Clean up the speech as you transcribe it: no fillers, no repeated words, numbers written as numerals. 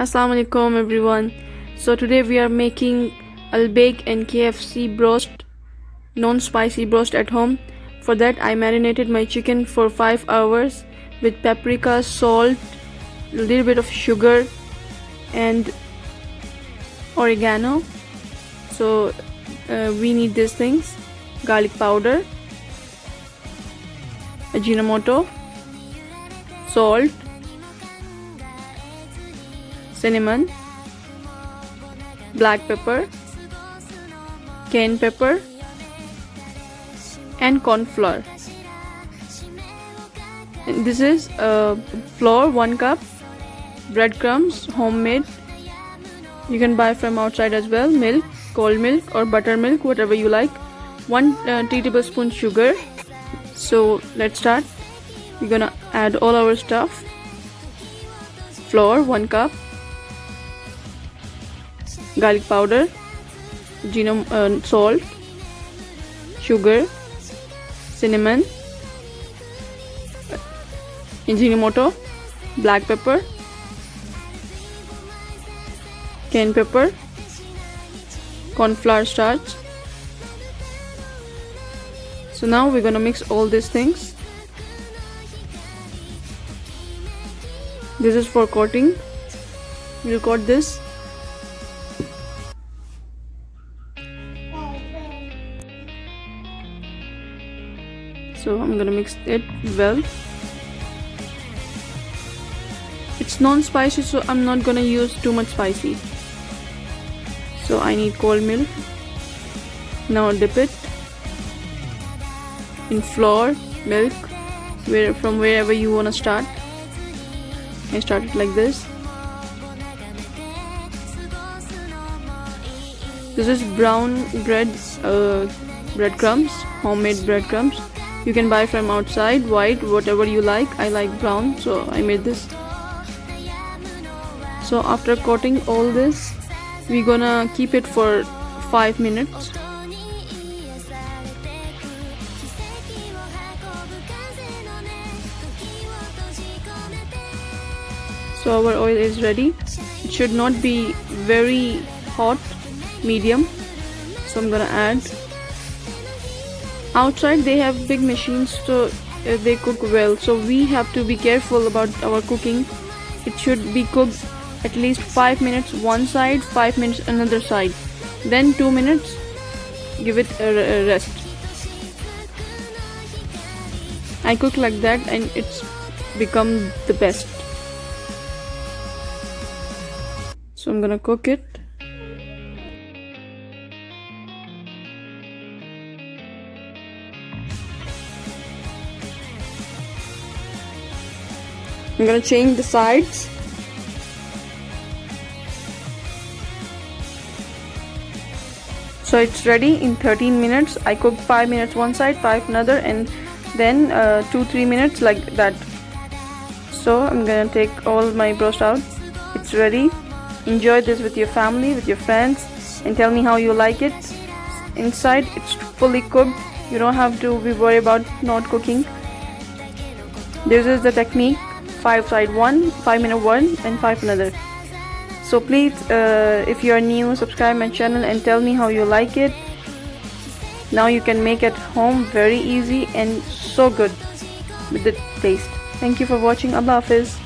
Assalamu alaikum everyone. So today we are making baik and KFC broast, non-spicy broast at home. For that I marinated my chicken for 5 hours with paprika, salt, a little bit of sugar and oregano. So we need these things: garlic powder, ajinomoto, salt, cinnamon, black pepper, cayenne pepper and cornflour. And this is flour 1 cup, breadcrumbs homemade, you can buy from outside as well, milk, cold milk or buttermilk, whatever you like, 1 tablespoon sugar. So let's start. We're gonna add all our stuff: flour 1 cup, garlic powder, salt, sugar, cinnamon, ajinomoto, black pepper, cayenne pepper, cornflour starch. So now we're gonna mix all these things. This is for coating. We'll coat this. So I'm gonna mix it well. It's non-spicy, so I'm not gonna use too much spicy. So I need cold milk. Now dip it in flour, milk, from wherever you wanna start. I start it like this. This is brown breadcrumbs, homemade breadcrumbs. You can buy from outside, white, whatever you like. I like brown, so I made this. So after coating all this, we're gonna keep it for 5 minutes. So our oil is ready. It should not be very hot, medium. So I'm gonna add. Outside they have big machines, so they cook well. So we have to be careful about our cooking. It should be cooked at least 5 minutes one side, 5 minutes another side, then 2 minutes give it a rest. I cook like that and it's become the best. So I'm gonna cook it. I'm gonna change the sides. So it's ready in 13 minutes. I cooked 5 minutes one side, 5 another, and then 2-3 minutes like that. So I'm gonna take all my broast out. It's ready. Enjoy this with your family, with your friends, and tell me how you like it. Inside it's fully cooked. You don't have to be worried about not cooking. This is the technique: 5 side one, 5 minute one, and 5 another. So please, if you are new, subscribe my channel and tell me how you like it. Now you can make at home, very easy and so good with the taste. Thank you for watching. Allah Hafiz.